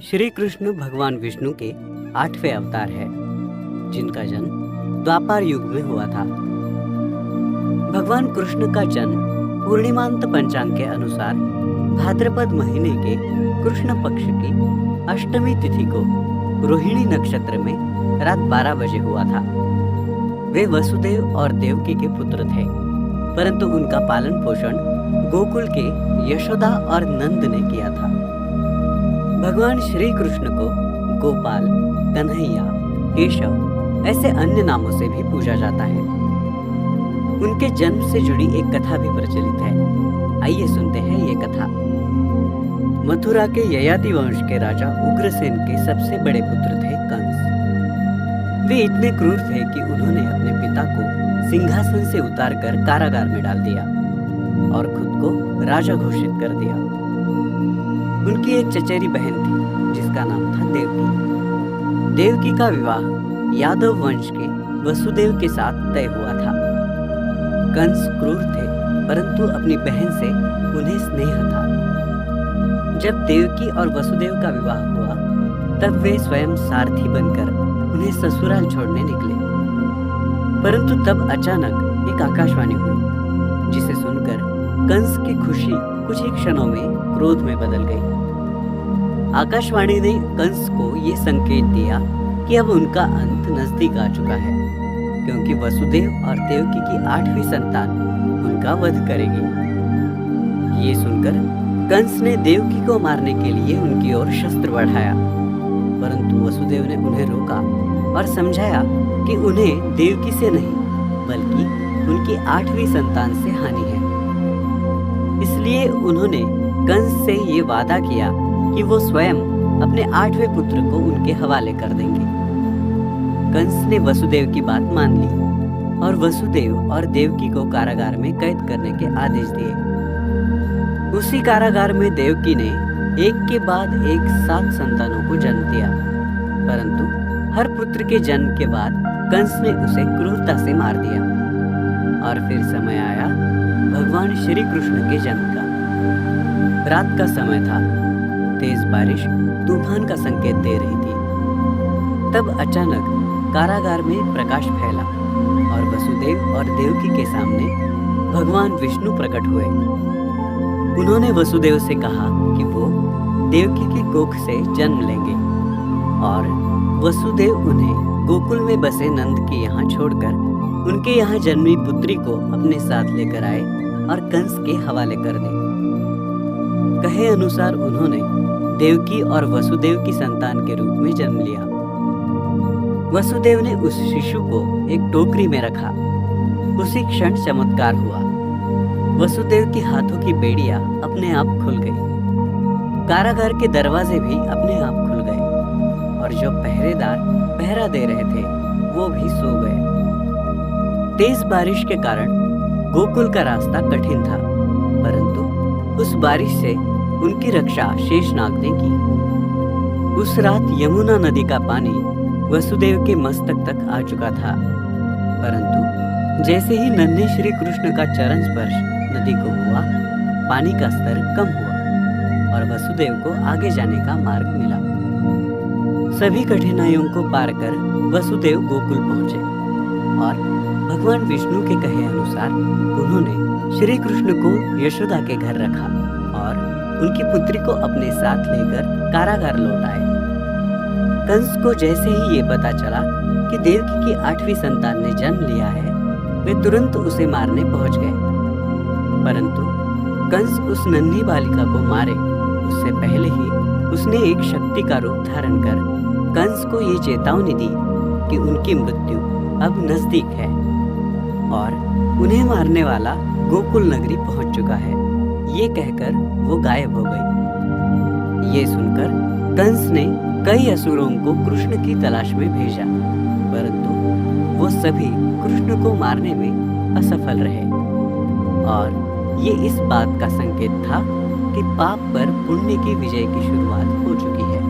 श्री कृष्ण भगवान विष्णु के 8वें अवतार है, जिनका जन्म द्वापर युग में हुआ था। भगवान कृष्ण का जन्म पूर्णिमांत पंचांग के अनुसार भाद्रपद महीने के कृष्ण पक्ष की अष्टमी तिथि को रोहिणी नक्षत्र में रात 12 बजे हुआ था। वे वसुदेव और देवकी के पुत्र थे, परंतु उनका पालन पोषण गोकुल के यशोदा और नंद ने किया था। भगवान श्री कृष्ण को गोपाल, कन्हैया, केशव ऐसे अन्य नामों से भी पूजा जाता है। उनके जन्म से जुड़ी एक कथा भी प्रचलित है। आइए सुनते हैं ये कथा। मथुरा के ययाति वंश के राजा उग्रसेन के सबसे बड़े पुत्र थे कंस। वे इतने क्रूर थे कि उन्होंने अपने पिता को सिंहासन से उतारकर कारागार में डाल दिया और खुद को राजा घोषित कर दिया। उनकी एक चचेरी बहन थी जिसका नाम था देवकी। देवकी का विवाह यादव वंश के वसुदेव के साथ तय हुआ था। कंस क्रूर थे, परंतु अपनी बहन से उन्हें स्नेह था। जब देवकी और वसुदेव का विवाह हुआ, तब वे स्वयं सारथी बनकर उन्हें ससुराल छोड़ने निकले। परंतु तब अचानक एक आकाशवाणी हुई, जिसे सुनकर कंस की खुशी कुछ ही क्षणों में क्रोध में बदल गई। आकाशवाणी ने कंस को ये संकेत दिया कि अब उनका अंत नजदीक आ चुका है, क्योंकि वसुदेव और देवकी की 8वीं संतान उनका वध करेगी। ये सुनकर कंस ने देवकी को मारने के लिए उनकी ओर शस्त्र बढ़ाया, परंतु वसुदेव ने उन्हें रोका और समझाया कि उन्हें देवकी से नहीं, बल्कि उनकी 8वीं संतान से हानि है। इसलिए उन्होंने कंस से ये वादा किया कि वो स्वयं अपने 8वें पुत्र को उनके हवाले कर देंगे। कंस ने वसुदेव की बात मान ली और वसुदेव और देवकी को कारागार में कैद करने के आदेश दिए। उसी कारागार में देवकी ने एक के बाद एक 7 संतानों को जन्म दिया, परंतु हर पुत्र के जन्म के बाद कंस ने उसे क्रूरता से मार दिया। और फिर समय आया भगवान श्री कृष्ण के जन्म का। रात का समय था, तेज बारिश तूफान का संकेत दे रही थी। तब अचानक कारागार में प्रकाश फैला और वसुदेव और देवकी के सामने भगवान विष्णु प्रकट हुए। उन्होंने वसुदेव से कहा कि वो देवकी की कोख से जन्म लेंगे और वसुदेव उन्हें गोकुल में बसे नंद के यहाँ छोड़कर उनके यहाँ जन्मी पुत्री को अपने साथ लेकर आए और कंस के हवाले कर दें। कहे अनुसार उन्होंने देवकी और वसुदेव की संतान के रूप में जन्म लिया। वसुदेव ने उस शिशु को एक टोकरी में रखा। उसी क्षण चमत्कार हुआ। वसुदेव के हाथों की बेड़ियां अपने आप खुल गई। कारागार के दरवाजे भी अपने आप खुल गए और जो पहरेदार पहरा दे रहे थे वो भी सो गए। तेज बारिश के कारण गोकुल का रास्ता कठिन था, परंतु उस बारिश से उनकी रक्षा शेषनाग ने की। उस रात यमुना नदी का पानी वसुदेव के मस्तक तक आ चुका था, परंतु जैसे ही नन्हे श्री कृष्ण का चरण स्पर्श नदी को हुआ, पानी का स्तर कम हुआ और वसुदेव को आगे जाने का मार्ग मिला। सभी कठिनाइयों को पार कर वसुदेव गोकुल पहुंचे और भगवान विष्णु के कहे अनुसार उन्होंने श्री कृष्ण को यशोदा के घर रखा और उनकी पुत्री को अपने साथ लेकर कारागार लौट आए। कंस को जैसे ही ये पता चला कि देवकी की 8वीं संतान ने जन्म लिया है, वे तुरंत उसे मारने पहुंच गए। परंतु कंस उस नन्ही बालिका को मारे उससे पहले ही उसने एक शक्ति का रूप धारण कर कंस को ये चेतावनी दी कि उनकी मृत्यु अब नजदीक है और उन्हें मारने वाला गोकुल नगरी पहुंच चुका है। ये कहकर वो गायब हो गई। ये सुनकर कंस ने कई असुरों को कृष्ण की तलाश में भेजा, परंतु वो सभी कृष्ण को मारने में असफल रहे। और ये इस बात का संकेत था कि पाप पर पुण्य की विजय की शुरुआत हो चुकी है।